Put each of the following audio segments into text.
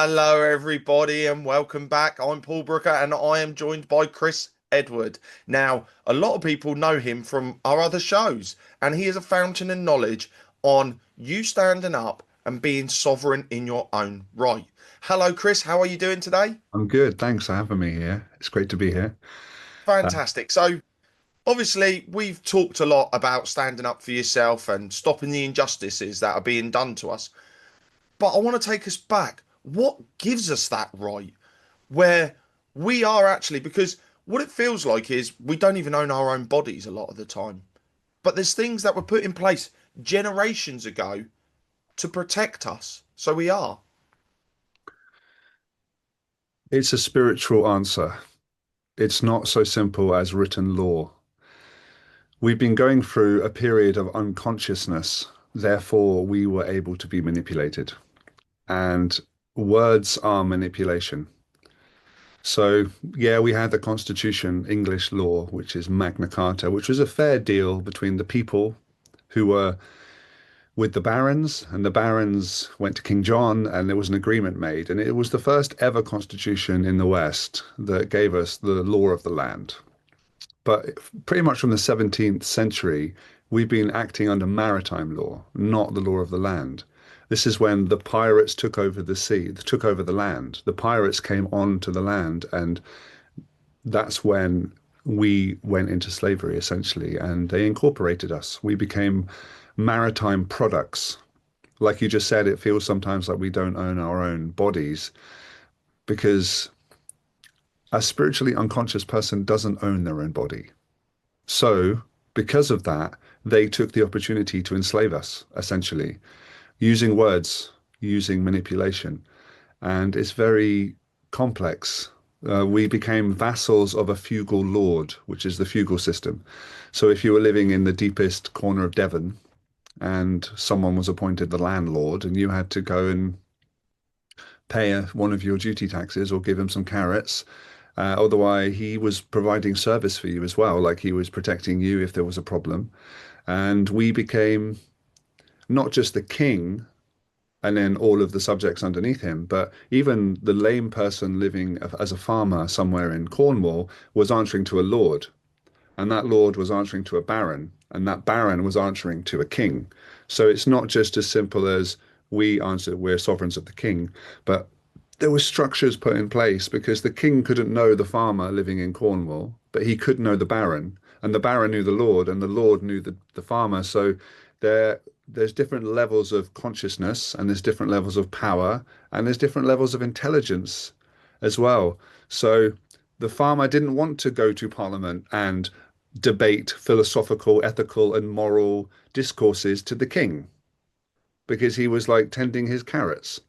Hello, everybody, and welcome back. I'm Paul Brooker, and I am joined by Chris Edward. Now, a lot of people know him from our other shows, and he is a fountain of knowledge on you standing up and being sovereign in your own right. Hello, Chris. How are you doing today? I'm good. Thanks for having me here. It's great to be here. Uh, Fantastic. So, obviously, we've talked a lot about standing up for yourself and stopping the injustices that are being done to us. But I want to take us back. What gives us that right? Where we are actually, because what it feels like is we don't even own our own bodies a lot of the time. But there's things that were put in place generations ago to protect us. So we are. it's a spiritual answer. It's not so simple as written law. We've been going through a period of unconsciousness. Therefore, we were able to be manipulated. And words are manipulation. So, yeah, we had the Constitution, English law, which is Magna Carta, which was a fair deal between the people who were with the barons, and the barons went to King John, and there was an agreement made. And it was the first ever constitution in the West that gave us the law of the land. But pretty much from the 17th century, we've been acting under maritime law, not the law of the land. This is when the pirates took over the sea, took over the land. The pirates came onto the land, and that's when we went into slavery, essentially, and they incorporated us. We became maritime products. Like you just said, it feels sometimes like we don't own our own bodies because a spiritually unconscious person doesn't own their own body. So, because of that, they took the opportunity to enslave us, essentially, using words, using manipulation. And it's very complex. We became vassals of a feudal lord, which is the feudal system. So, if you were living in the deepest corner of Devon, and someone was appointed the landlord, and you had to go and pay one of your duty taxes or give him some carrots. Otherwise, he was providing service for you as well, like he was protecting you if there was a problem. And we became not just the king and then all of the subjects underneath him, but even the lame person living as a farmer somewhere in Cornwall was answering to a lord, and that lord was answering to a baron, and that baron was answering to a king. So it's not just as simple as we answer, we're sovereigns of the king, but there were structures put in place because the king couldn't know the farmer living in Cornwall, but he could know the baron, and the baron knew the lord, and the lord knew the farmer. So there's different levels of consciousness, and there's different levels of power, and there's different levels of intelligence as well. So the farmer didn't want to go to Parliament and debate philosophical, ethical, and moral discourses to the king because he was like tending his carrots.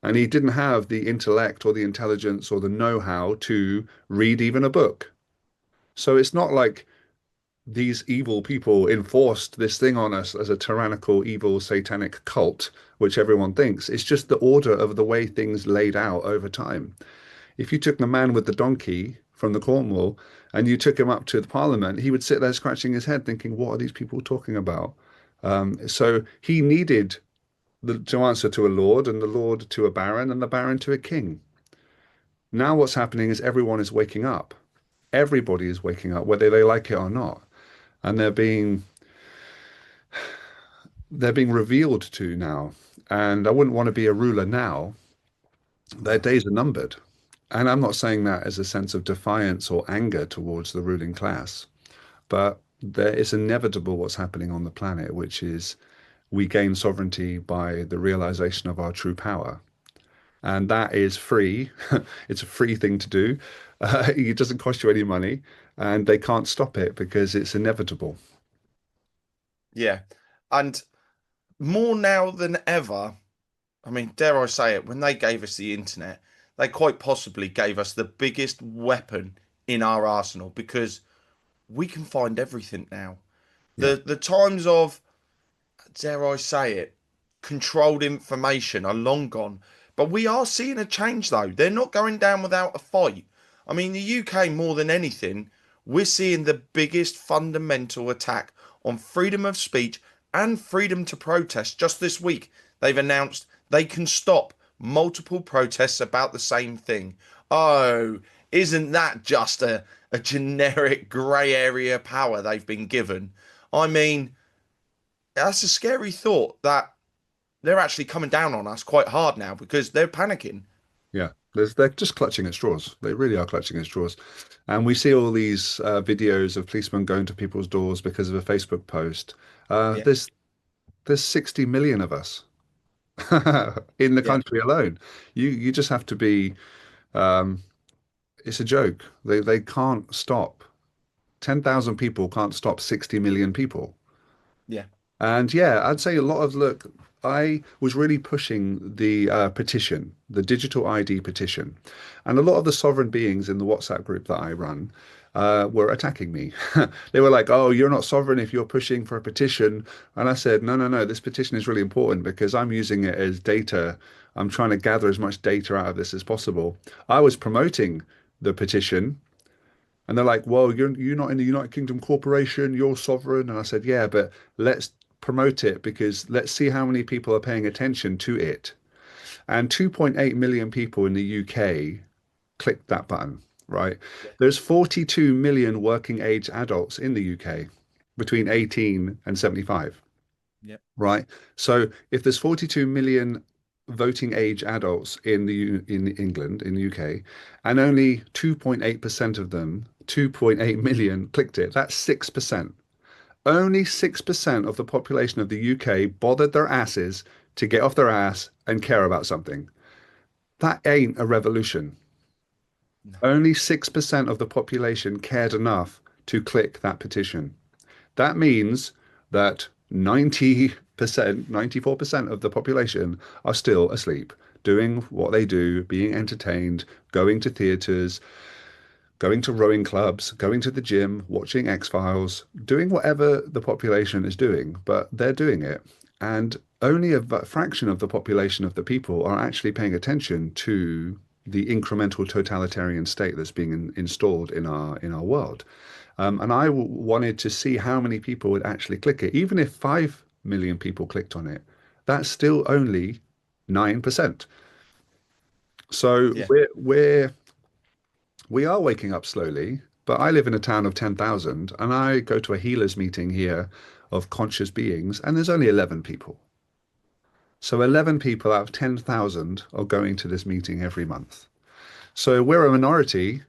And he didn't have the intellect or the intelligence or the know-how to read even a book. So it's not like these evil people enforced this thing on us as a tyrannical, evil, satanic cult, which everyone thinks. It's just the order of the way things laid out over time. If you took the man with the donkey from the Cornwall and you took him up to the Parliament, he would sit there scratching his head, thinking, "What are these people talking about?" So he needed to answer to a lord, and the lord to a baron, and the baron to a king. Now what's happening is everyone is waking up. Everybody is waking up, whether they like it or not, and they're being revealed to now. And I wouldn't want to be a ruler now. Their days are numbered. And I'm not saying that as a sense of defiance or anger towards the ruling class, but there is inevitable what's happening on the planet, which is we gain sovereignty by the realization of our true power. And that is free. It's a free thing to do. It doesn't cost you any money, and they can't stop it because it's inevitable. Yeah. And more now than ever, I mean, dare I say it, when they gave us the internet, they quite possibly gave us the biggest weapon in our arsenal because we can find everything now. Yeah. The times of, dare I say it, controlled information are long gone. But we are seeing a change though. They're not going down without a fight. I mean, the UK more than anything, we're seeing the biggest fundamental attack on freedom of speech and freedom to protest. Just this week, they've announced they can stop multiple protests about the same thing. Oh, isn't that just a generic grey area power they've been given? I mean, that's a scary thought that they're actually coming down on us quite hard now because they're panicking. Yeah, they're just clutching at straws. They really are clutching at straws. And we see all these videos of policemen going to people's doors because of a Facebook post. Uh, Yeah, there's there's 60 million of us in the yeah, country alone. You just have to be. Um, it's a joke. They can't stop. 10,000 people can't stop 60 million people. yeah, And yeah, I'd say a lot of look, I was really pushing the petition, the digital ID petition. And a lot of the sovereign beings in the WhatsApp group that I run were attacking me. They were like, oh, you're not sovereign if you're pushing for a petition. And I said, no, no, no, this petition is really important because I'm using it as data. I'm trying to gather as much data out of this as possible. I was promoting the petition and they're like, well, you're not in the United Kingdom Corporation, you're sovereign. And I said, yeah, but let's promote it because let's see how many people are paying attention to it. And 2.8 million people in the UK clicked that button, right? yeah, There's 42 million working age adults in the UK between 18 and 75, yeah, right? So if there's 42 million voting age adults in England, in the UK, and only 2.8% of them, 2.8 million clicked it, that's 6%. Only 6% of the population of the UK bothered their asses to get off their ass and care about something. That ain't a revolution. no, Only 6% of the population cared enough to click that petition. That means that 90%, 94% of the population are still asleep, doing what they do, being entertained, going to theaters, going to rowing clubs, going to the gym, watching X-Files, doing whatever the population is doing, but they're doing it. And only a fraction of the population of the people are actually paying attention to the incremental totalitarian state that's being installed in our world. And I wanted to see how many people would actually click it. Even if 5 million people clicked on it, that's still only 9%. So yeah. we are waking up slowly, but I live in a town of 10,000 and I go to a healers meeting here of conscious beings and there's only 11 people. So 11 people out of 10,000 are going to this meeting every month. So we're a minority.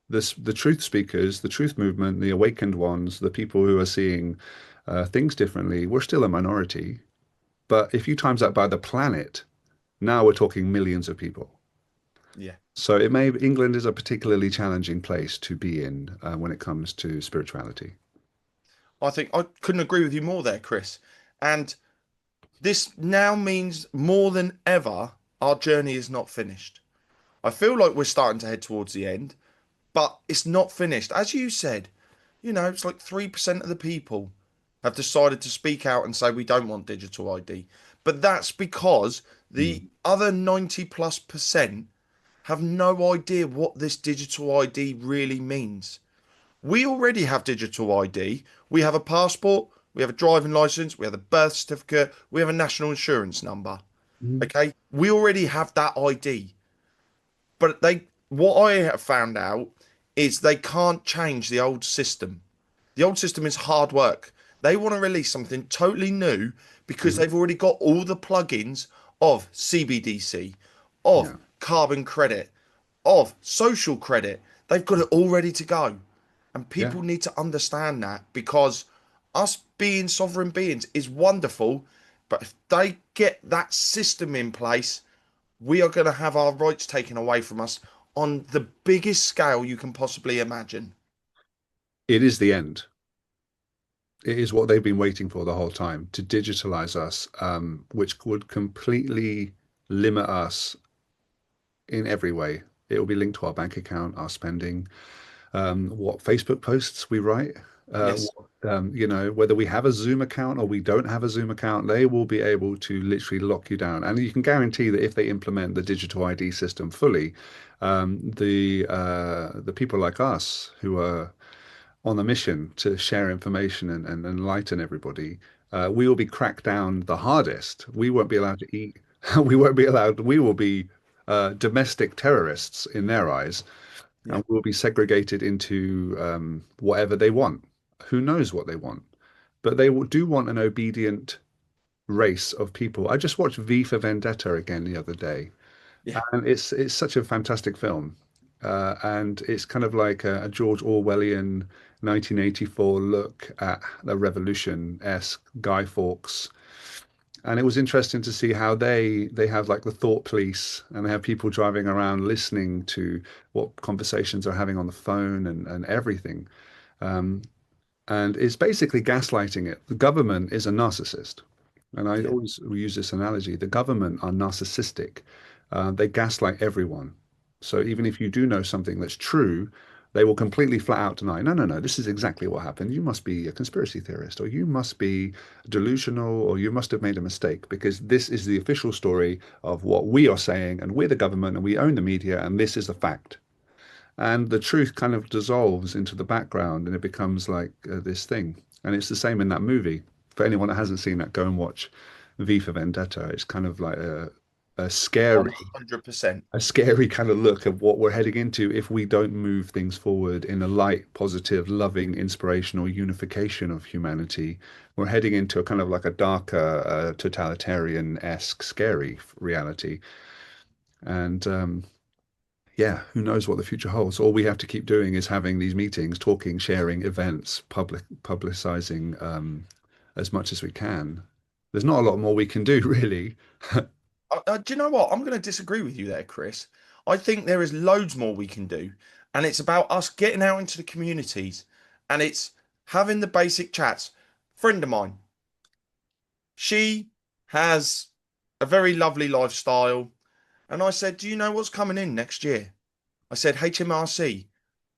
The truth speakers, the truth movement, the awakened ones, the people who are seeing things differently, we're still a minority. But if you times that by the planet, now we're talking millions of people. Yeah. So England is a particularly challenging place to be in when it comes to spirituality. I think I couldn't agree with you more there, Chris. And this now means more than ever our journey is not finished. I feel like we're starting to head towards the end, but it's not finished. As you said, it's like 3% of the people have decided to speak out and say we don't want digital ID. But that's because the Mm. other 90 plus percent have no idea what this digital ID really means. We already have digital ID. We have a passport, we have a driving license, we have a birth certificate, we have a national insurance number. Mhm. Okay? We already have that ID. But what I have found out is they can't change the old system. The old system is hard work. They want to release something totally new because Mhm. they've already got all the plugins of CBDC, of Yeah. carbon credit, of social credit. They've got it all ready to go. And Yeah. people need to understand that because us being sovereign beings is wonderful. But if they get that system in place, we are going to have our rights taken away from us on the biggest scale you can possibly imagine. It is the end. It is what they've been waiting for the whole time to digitalize us, which would completely limit us in every way. It will be linked to our bank account, our spending, what Facebook posts we write, Yes. whether we have a Zoom account or we don't have a Zoom account, they will be able to literally lock you down. And you can guarantee that if they implement the digital ID system fully, the people like us who are on a mission to share information and enlighten everybody, we will be cracked down the hardest. We won't be allowed to eat. We won't be allowed. We will be domestic terrorists in their eyes, Yeah. and we'll be segregated into whatever they want. Who knows what they want? But do want an obedient race of people. I just watched V for Vendetta again the other day, Yeah. and it's such a fantastic film. And it's kind of like a George Orwellian 1984 look at the revolution-esque Guy Fawkes. And it was interesting to see how they have like the thought police, and they have people driving around listening to what conversations are having on the phone and everything. Um, and it's basically gaslighting it. The government is a narcissist. And I Yeah. always use this analogy. The government are narcissistic. They gaslight everyone. So even if you do know something that's true, they will completely flat out deny, no, no, no, this is exactly what happened. You must be a conspiracy theorist, or you must be delusional, or you must have made a mistake, because this is the official story of what we are saying, and we're the government, and we own the media, and this is the fact. And the truth kind of dissolves into the background, and it becomes like this thing. And it's the same in that movie. For anyone that hasn't seen that, go and watch V for Vendetta. It's kind of like a scary 100%. a scary kind of look at what we're heading into if we don't move things forward in a light, positive, loving, inspirational unification of humanity. We're heading into a kind of like a darker, totalitarian-esque, scary reality. And yeah, who knows what the future holds? All we have to keep doing is having these meetings, talking, sharing events, publicizing as much as we can. There's not a lot more we can do, really. Do you know what? I'm going to disagree with you there, Chris. I think there is loads more we can do. And it's about us getting out into the communities and it's having the basic chats. Friend of mine, she has a very lovely lifestyle. And I said, do you know what's coming in next year? I said, HMRC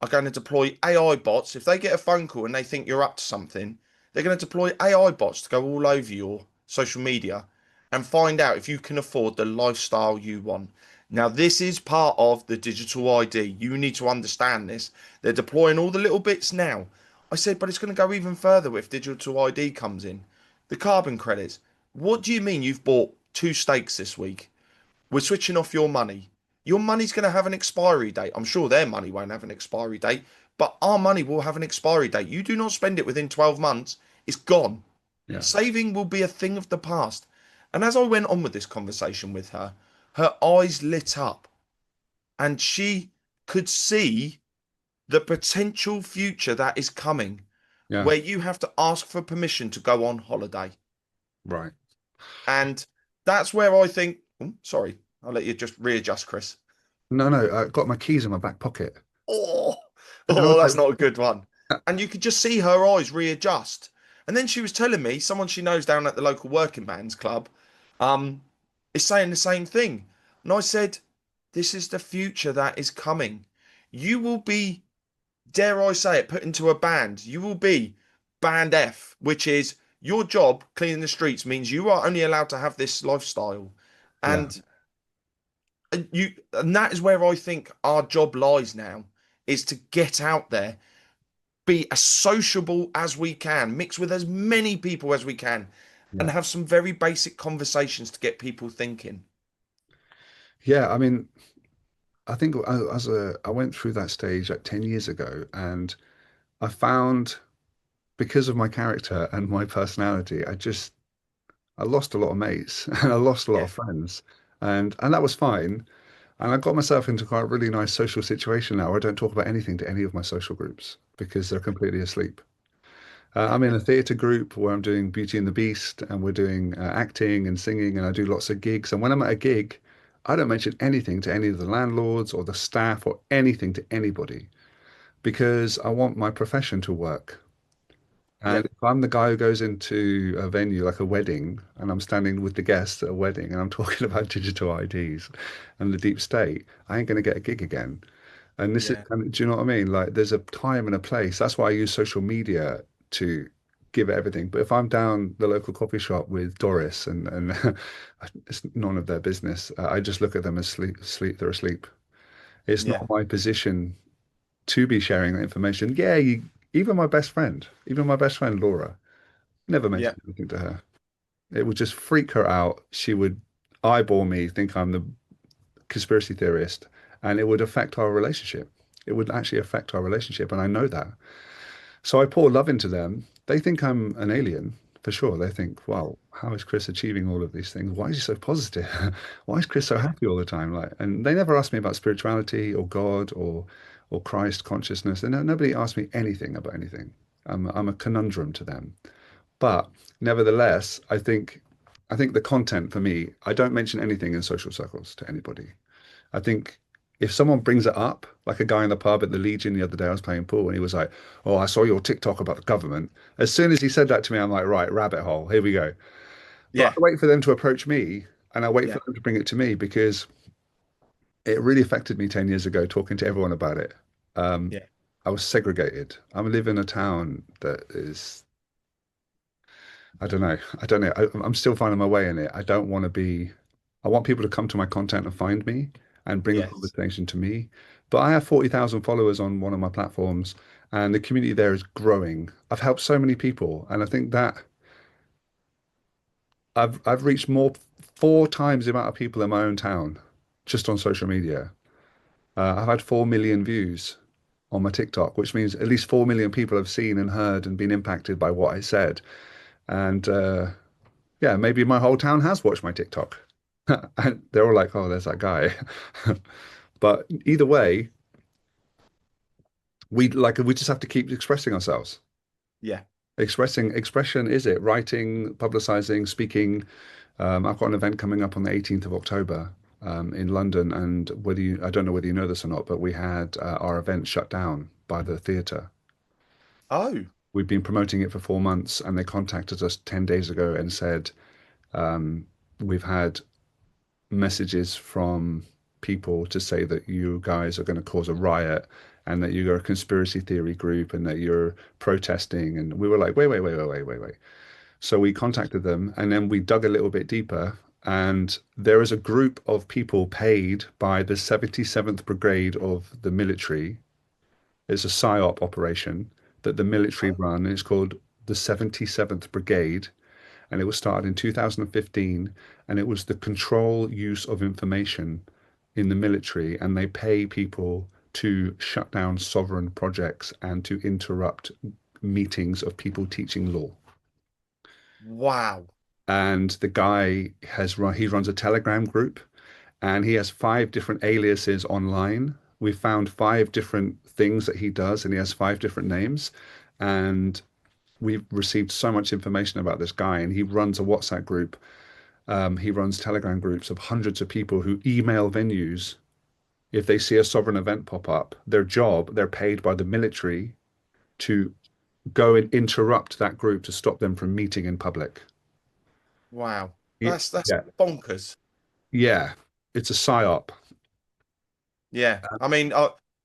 are going to deploy AI bots. If they get a phone call and they think you're up to something, they're going to deploy AI bots to go all over your social media and find out if you can afford the lifestyle you want. Now, this is part of the digital ID. You need to understand this. They're deploying all the little bits now. I said, but it's going to go even further if digital ID comes in. The carbon credits. What do you mean you've bought two steaks this week? We're switching off your money. Your money's going to have an expiry date. I'm sure their money won't have an expiry date, but our money will have an expiry date. You do not spend it within 12 months, it's gone. Yeah, Saving will be a thing of the past. And as I went on with this conversation with her, her eyes lit up and she could see the potential future that is coming yeah, where you have to ask for permission to go on holiday. right. And that's where I think, oh, sorry, I'll let you just readjust, Chris. No, no, I got my keys in my back pocket. Oh, And I was oh, that's like, not a good one. And you could just see her eyes readjust. And then she was telling me, someone she knows down at the local working bands club, um, is saying the same thing. And I said, this is the future that is coming. You will be, dare I say it, put into a band. You will be band F, which is your job cleaning the streets means you are only allowed to have this lifestyle. yeah, And and that is where I think our job lies now, is to get out there, be as sociable as we can, mix with as many people as we can, yeah. and have some very basic conversations to get people thinking. Yeah, I mean, I think I went through that stage like 10 years ago, and I found because of my character and my personality, I lost a lot of mates and I lost a lot Yeah, of friends. And that was fine. And I got myself into quite a really nice social situation now where I don't talk about anything to any of my social groups because they're completely asleep. yeah, I'm in a theatre group where I'm doing Beauty and the Beast, and we're doing acting and singing, and I do lots of gigs. And when I'm at a gig, I don't mention anything to any of the landlords or the staff or anything to anybody because I want my profession to work. yeah, And if I'm the guy who goes into a venue like a wedding and I'm standing with the guests at a wedding and I'm talking about digital IDs and the deep state, I ain't going to get a gig again. And this is yeah, kind of, do you know what I mean? Like there's a time and a place. That's why I use social media to give it everything. But if I'm down the local coffee shop with Doris and it's none of their business, I just look at them as they're asleep. It's yeah, not my position to be sharing that information. Yeah, even my best friend Laura, never yeah, mentioned anything to her. It would just freak her out. She would. eyeball me, think I'm the conspiracy theorist, and it would affect our relationship. It would actually affect our relationship, and I know that. So I pour love into them. They think I'm an alien for sure. They think, "Wow, how is Chris achieving all of these things? Why is he so positive? Why is Chris so Yeah. happy all the time?" Like, and they never ask me about spirituality or God or Christ consciousness. And nobody asked me anything about anything. I'm a conundrum to them. But nevertheless, I think the content for me, I don't mention anything in social circles to anybody. I think if someone brings it up, like a guy in the pub at the Legion the other day, I was playing pool and he was like, "Oh, I saw your TikTok about the government." As soon as he said that to me, I'm like, right, rabbit hole, here we go. But I Yeah. wait for them to approach me and I wait Yeah. for them to bring it to me because it really affected me 10 years ago talking to everyone about it. Um, Yeah. I was segregated. I live in a town that is, I don't know. I don't know. I'm still finding my way in it. I don't want to be, I want people to come to my content and find me and bring a Yes. conversation to me. But I have 40,000 followers on one of my platforms and the community there is growing. I've helped so many people. And I think that I've reached more, 4 times the amount of people in my own town just on social media. I've had 4 million views on my TikTok, which means at least 4 million people have seen and heard and been impacted by what I said. And yeah, maybe my whole town has watched my TikTok. And they're all like, oh, there's that guy. But either way, we just have to keep expressing ourselves. Yeah. Expression is it. Writing, publicizing, speaking. I've got an event coming up on the 18th of October in London, and I don't know whether you know this or not, but we had our event shut down by the theatre. Oh. We've been promoting it for 4 months, and they contacted us 10 days ago and said, we've had messages from people to say that you guys are going to cause a riot and that you're a conspiracy theory group and that you're protesting. And we were like, wait, wait, wait, wait, wait, wait, wait. So we contacted them and then we dug a little bit deeper. And there is a group of people paid by the 77th Brigade of the military. It's a PSYOP operation that the military Oh. run. It's called the 77th Brigade, and it was started in 2015, and it was the control use of information in the military, and they pay people to shut down sovereign projects and to interrupt meetings of people teaching law. Wow. And the guy he runs a Telegram group and he has 5 different aliases online. We found 5 different things that he does, and he has 5 different names. And we've received so much information about this guy, and he runs a WhatsApp group. He runs Telegram groups of hundreds of people who email venues if they see a sovereign event pop up. They're paid by the military to go and interrupt that group to stop them from meeting in public. Wow. Yeah, That's yeah, bonkers. yeah. It's a psyop. Yeah. I mean,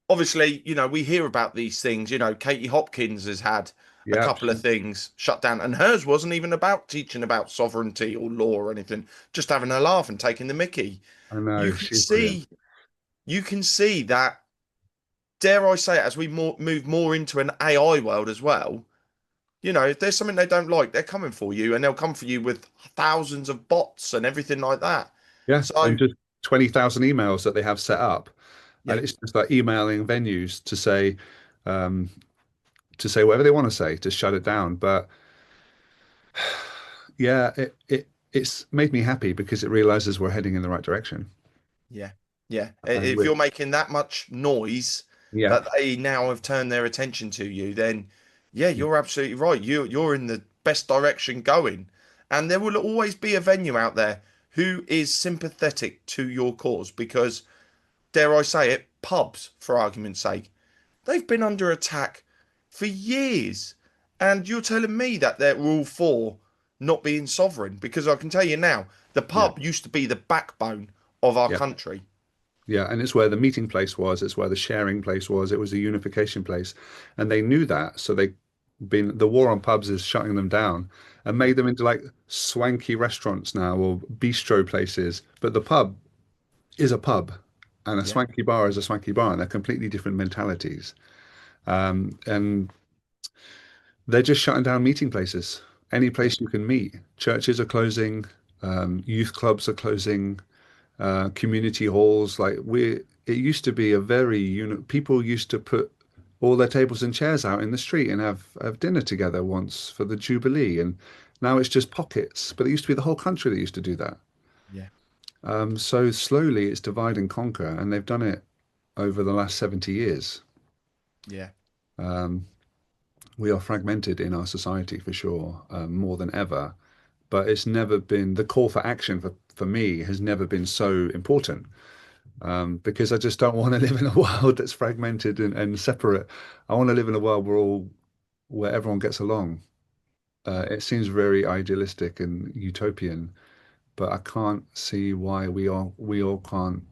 obviously, we hear about these things. Katie Hopkins has had a Yeah, couple of things shut down, and hers wasn't even about teaching about sovereignty or law or anything, just having a laugh and taking the mickey. I You know. can She's brilliant. see, you can see that, dare I say it, as we move more into an AI world as well, if there's something they don't like, they're coming for you and they'll come for you with thousands of bots and everything like that. Yeah, So, and just 20,000 emails that they have set up, and yeah, it's just like emailing venues um, to say whatever they want to say to shut it down. But yeah, it's made me happy because it realizes we're heading in the right direction. yeah, yeah. And If with you're making that much noise yeah, that they now have turned their attention to you, then yeah, you're absolutely right. You're in the best direction going. And there will always be a venue out there who is sympathetic to your cause because, dare I say it, pubs, for argument's sake, they've been under attack for years. And you're telling me that they're all for not being sovereign because I can tell you now, the yeah, pub used to be the backbone of our yeah, country. yeah. And it's where the meeting place was. It's where the sharing place was. It was a unification place, and they knew that. So the war on pubs is shutting them down and Yeah, made them into like swanky restaurants now or bistro places. But the pub is a pub, and a yeah, swanky bar is a swanky bar, and they're completely different mentalities. And they're just shutting down meeting places. Any yeah, place you can meet. Churches are closing. Youth clubs are closing. Community halls. It used to be a very, people used to put all their tables and chairs out in the street and have dinner together once for the Jubilee. And now it's just pockets. But it used to be the whole country that used to do that. Yeah. So slowly it's divide and conquer, and they've done it over the last 70 years. Yeah. Um, we are fragmented in our society for sure, more than ever. But it's never been the call for action for me has never been so important. Because I just don't want to live in a world that's fragmented and separate. I want to live in a world where everyone gets along. It seems very idealistic and utopian, but I can't see why we all can't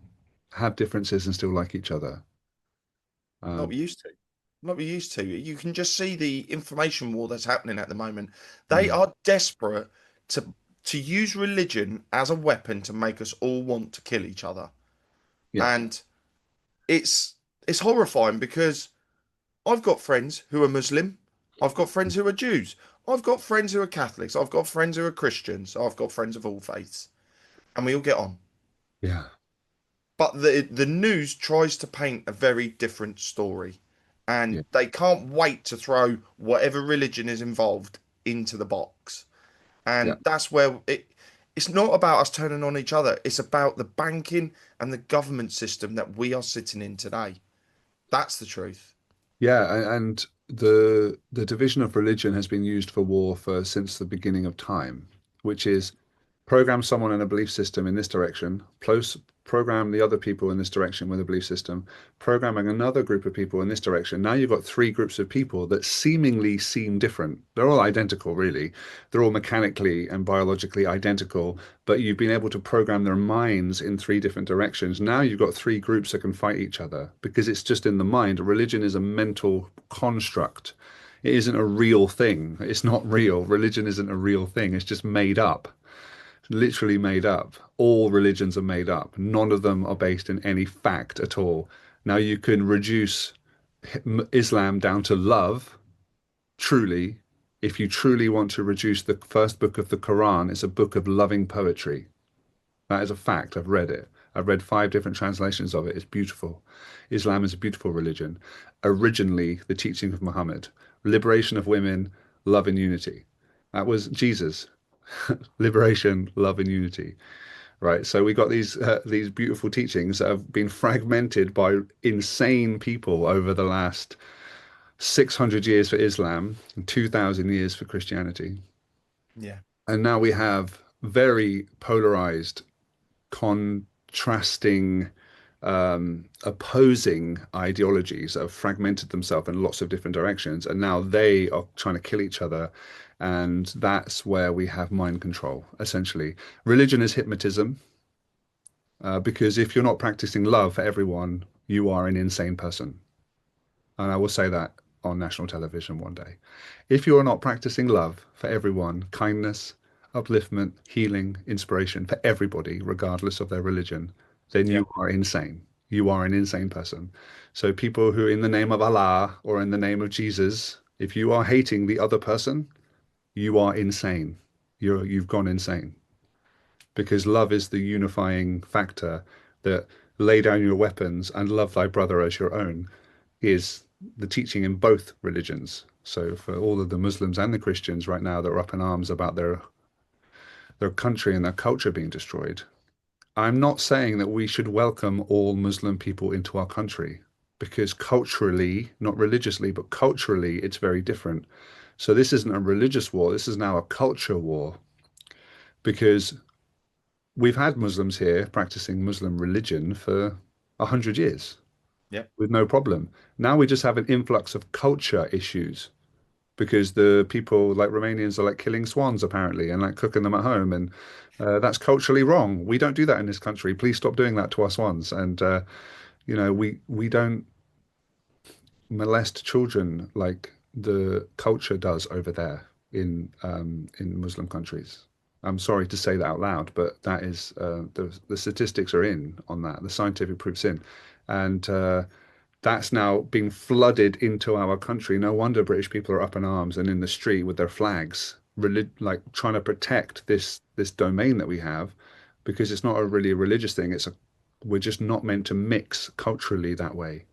have differences and still like each other. Like Um, we used to. Like we used to. You can just see the information war that's happening at the moment. They mm, are desperate to use religion as a weapon to make us all want to kill each other. yeah, And it's horrifying because I've got friends who are Muslim, I've got friends who are Jews, I've got friends who are Catholics, I've got friends who are Christians, I've got friends of all faiths, and we all get on. yeah, But the news tries to paint a very different story, yeah, and they can't wait to throw whatever religion is involved into the box. yeah. And that's where it's not about us turning on each other. It's about the banking and the government system that we are sitting in today. That's the truth. Yeah, and the division of religion has been used for war for since the beginning of time, which is program someone in a belief system in this direction, plus program the other people in this direction with a belief system, programming another group of people in this direction. Now you've got three groups of people that seemingly seem different. They're all identical, really. They're all mechanically and biologically identical, but you've been able to program their minds in three different directions. Now you've got three groups that can fight each other because it's just in the mind. Religion is a mental construct. It isn't a real thing. It's not real. Religion isn't a real thing. It's just made up, literally made up. All religions are made up. None of them are based in any fact at all. Now you can reduce Islam down to love, truly. If you truly want to reduce the first book of the Quran, it's a book of loving poetry. That is a fact. I've read it. I've read five different translations of it. It's beautiful. Islam is a beautiful religion. Originally, the teaching of Muhammad, liberation of women, love and unity. That was Jesus. Liberation, love, and unity. Right. So we got these beautiful teachings that have been fragmented by insane people over the last 600 years for Islam and 2,000 years for Christianity. Yeah. And now we have very polarized, contrasting, opposing ideologies that have fragmented themselves in lots of different directions. And now they are trying to kill each other. And that's where we have mind control, essentially. Religion is hypnotism, because if you're not practicing love for everyone, you are an insane person. And I will say that on national television one day. If you are not practicing love for everyone, kindness, upliftment, healing, inspiration for everybody, regardless of their religion, then Yeah. you are insane. You are an insane person. So people who, in the name of Allah or in the name of Jesus, if you are hating the other person, you are insane. You've gone insane because love is the unifying factor that lay down your weapons and love thy brother as your own is the teaching in both religions. So for all of the Muslims and the Christians right now that are up in arms about their country and their culture being destroyed, I'm not saying that we should welcome all Muslim people into our country because culturally, not religiously, but culturally, it's very different. So this isn't a religious war. This is now a culture war because we've had Muslims here practicing Muslim religion for 100 years Yeah. with no problem. Now we just have an influx of culture issues because the people like Romanians are like killing swans apparently and like cooking them at home, and that's culturally wrong. We don't do that in this country. Please stop doing that to our swans. And we don't molest children like the culture does over there in Muslim countries. I'm sorry to say that out loud, but that is the statistics are in on that. The scientific proof's in, and that's now being flooded into our country. No wonder British people are up in arms and in the street with their flags like trying to protect this domain that we have, because it's not a really a religious thing. We're just not meant to mix culturally that way.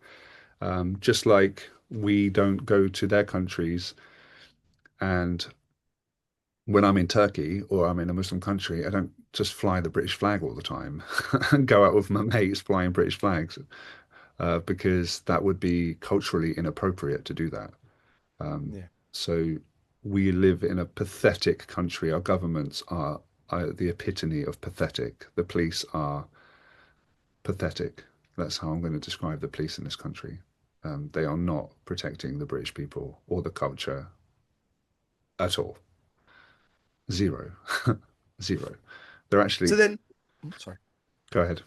Just like we don't go to their countries, and when I'm in Turkey or I'm in a Muslim country, I don't just fly the British flag all the time and go out with my mates flying British flags, because that would be culturally inappropriate to do that. Yeah. So we live in a pathetic country. Our governments are the epitome of pathetic. The police are pathetic. That's how I'm going to describe the police in this country. They are not protecting the British people or the culture at all. Zero. Zero. They're So actually, then, sorry. go ahead.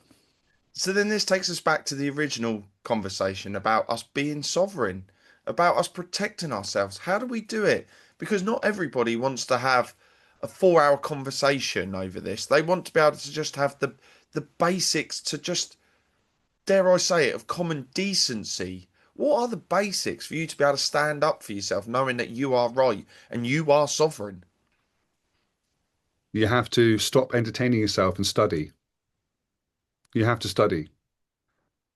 So then this takes us back to the original conversation about us being sovereign, about us protecting ourselves. How do we do it? Because not everybody wants to have a 4 hour conversation over this. They want to be able to just have the basics to just, dare I say it, of common decency. What are the basics for you to be able to stand up for yourself, knowing that you are right and you are sovereign? You have to stop entertaining yourself and study. You have to study.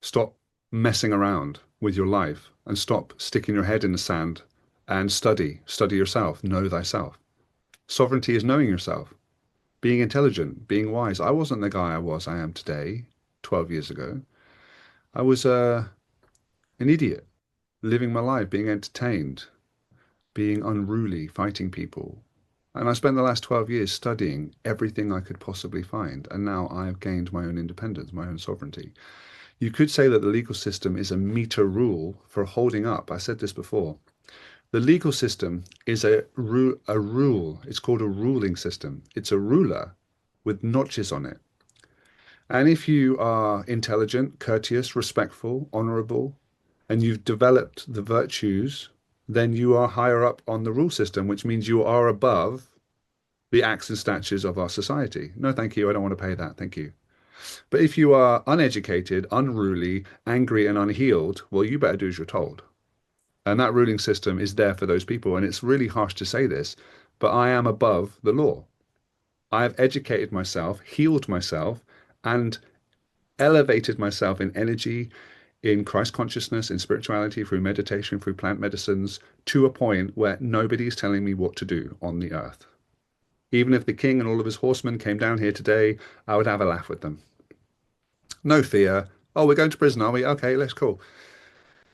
Stop messing around with your life and stop sticking your head in the sand and study. Study yourself. Know thyself. Sovereignty is knowing yourself, being intelligent, being wise. I wasn't the guy I am today, 12 years ago. I was an idiot, living my life, being entertained, being unruly, fighting people. And I spent the last 12 years studying everything I could possibly find. And now I have gained my own independence, my own sovereignty. You could say that the legal system is a meter rule for holding up. I said this before. The legal system is a rule. It's called a ruling system. It's a ruler with notches on it. And if you are intelligent, courteous, respectful, honorable, and you've developed the virtues, then you are higher up on the rule system, which means you are above the acts and statutes of our society. No, thank you. I don't want to pay that. Thank you. But if you are uneducated, unruly, angry, and unhealed, well, you better do as you're told. And that ruling system is there for those people. And it's really harsh to say this, but I am above the law. I have educated myself, healed myself, and elevated myself in energy, in Christ consciousness, in spirituality, through meditation, through plant medicines, to a point where nobody's telling me what to do on the earth. Even if the king and all of his horsemen came down here today, I would have a laugh with them. No fear. Oh, we're going to prison, are we? Okay, let's cool.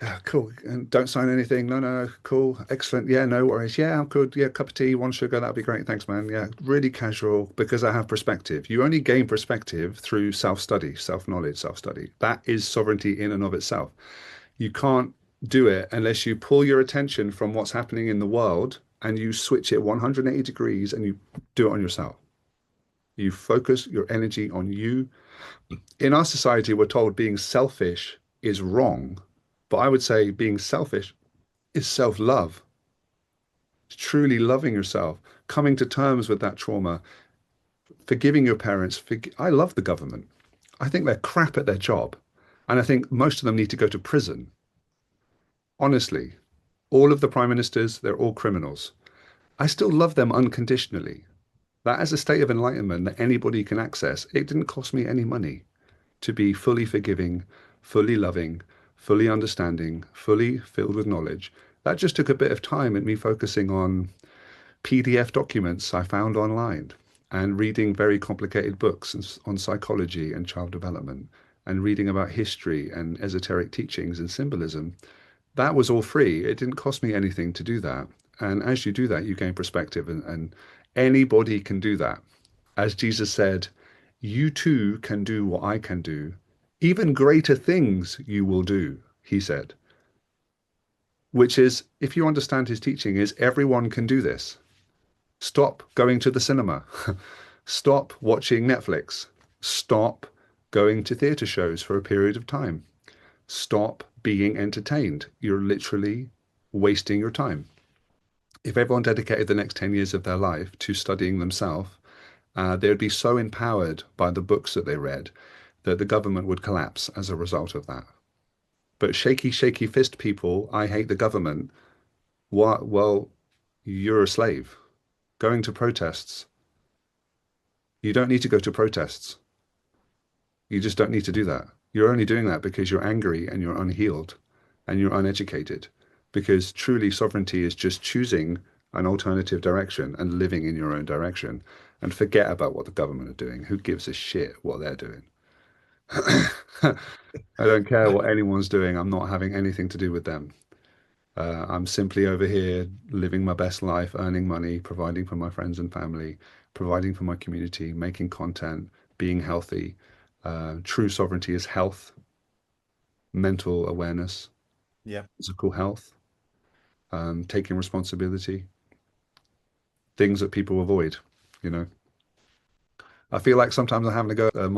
Yeah, cool. And don't sign anything. No, no, cool. Excellent. Yeah, no worries. Yeah, I'm good. Yeah, cup of tea, one sugar. That'd be great. Thanks, man. Yeah, really casual because I have perspective. You only gain perspective through self-study, self-knowledge, self-study. That is sovereignty in and of itself. You can't do it unless you pull your attention from what's happening in the world and you switch it 180 degrees and you do it on yourself. You focus your energy on you. In our society, we're told being selfish is wrong, but I would say being selfish is self-love. It's truly loving yourself, coming to terms with that trauma, forgiving your parents. I love the government. I think they're crap at their job. And I think most of them need to go to prison. Honestly, all of the prime ministers, they're all criminals. I still love them unconditionally. That is a state of enlightenment that anybody can access. It didn't cost me any money to be fully forgiving, fully loving, fully understanding, fully filled with knowledge. That just took a bit of time and me focusing on PDF documents I found online and reading very complicated books on psychology and child development and reading about history and esoteric teachings and symbolism. That was all free. It didn't cost me anything to do that. And as you do that, you gain perspective, and anybody can do that. As Jesus said, you too can do what I can do. Even greater things you will do, he said. Which is, if you understand his teaching, is everyone can do this. Stop going to the cinema. Stop watching Netflix. Stop going to theatre shows for a period of time. Stop being entertained. You're literally wasting your time. If everyone dedicated the next 10 years of their life to studying themselves, they would be so empowered by the books that they read that the government would collapse as a result of that. But shaky, shaky fist people, I hate the government. What? Well, you're a slave going to protests. You don't need to go to protests. You just don't need to do that. You're only doing that because you're angry and you're unhealed and you're uneducated. Because truly, sovereignty is just choosing an alternative direction and living in your own direction and forget about what the government are doing. Who gives a shit what they're doing? I don't care what anyone's doing. I'm not having anything to do with them. I'm simply over here living my best life, earning money, providing for my friends and family, providing for my community, making content, being healthy. True sovereignty is health, mental awareness, Yeah. physical health, taking responsibility, things that people avoid, you know. I feel like sometimes I'm having to go at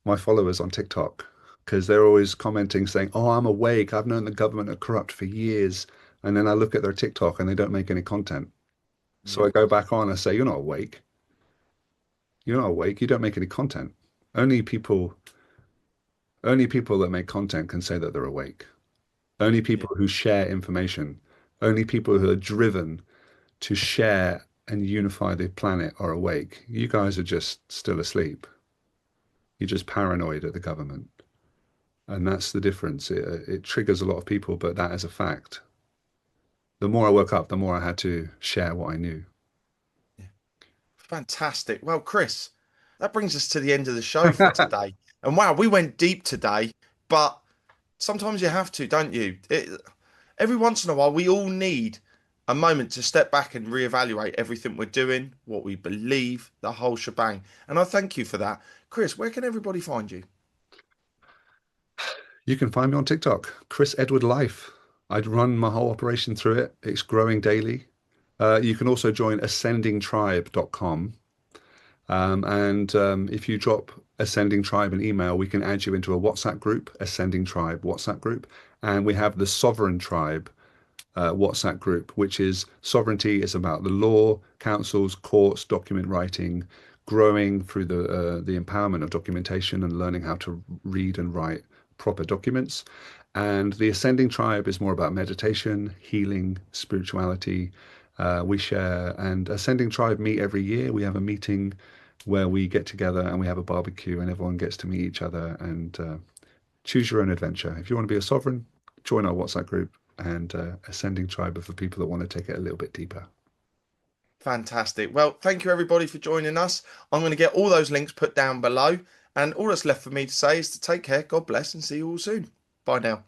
my followers on TikTok because they're always commenting saying, "Oh, I'm awake. I've known the government are corrupt for years." And then I look at their TikTok and they don't make any content. So Yeah. I go back on and say, "You're not awake. You're not awake. You don't make any content." Only people, only people that make content can say that they're awake. Only Yeah. people who share information, only people who are driven to share and unify the planet are awake. You guys are just still asleep. You're just paranoid at the government. And that's the difference. It triggers a lot of people, but that is a fact. The more I woke up, the more I had to share what I knew. Yeah. Fantastic. Well, Chris, that brings us to the end of the show for today. And wow, we went deep today, but sometimes you have to, don't you? Every once in a while, we all need a moment to step back and reevaluate everything we're doing, what we believe, the whole shebang. And I thank you for that. Chris, where can everybody find you? You can find me on TikTok, Chris Edward Life. I'd run my whole operation through it. It's growing daily. You can also join ascendingtribe.com. And if you drop Ascending Tribe an email, we can add you into a WhatsApp group, Ascending Tribe WhatsApp group. And we have the Sovereign Tribe WhatsApp group, which is sovereignty is about the law, councils, courts, document writing, growing through the empowerment of documentation and learning how to read and write proper documents. And the Ascending Tribe is more about meditation, healing, spirituality. We share, and Ascending Tribe meet every year. We have a meeting where we get together and we have a barbecue and everyone gets to meet each other and choose your own adventure. If you want to be a sovereign, join our WhatsApp group, and Ascending Tribe are for people that want to take it a little bit deeper. Fantastic. Well, thank you everybody for joining us. I'm going to get all those links put down below. And all that's left for me to say is to take care, God bless, and see you all soon. Bye now.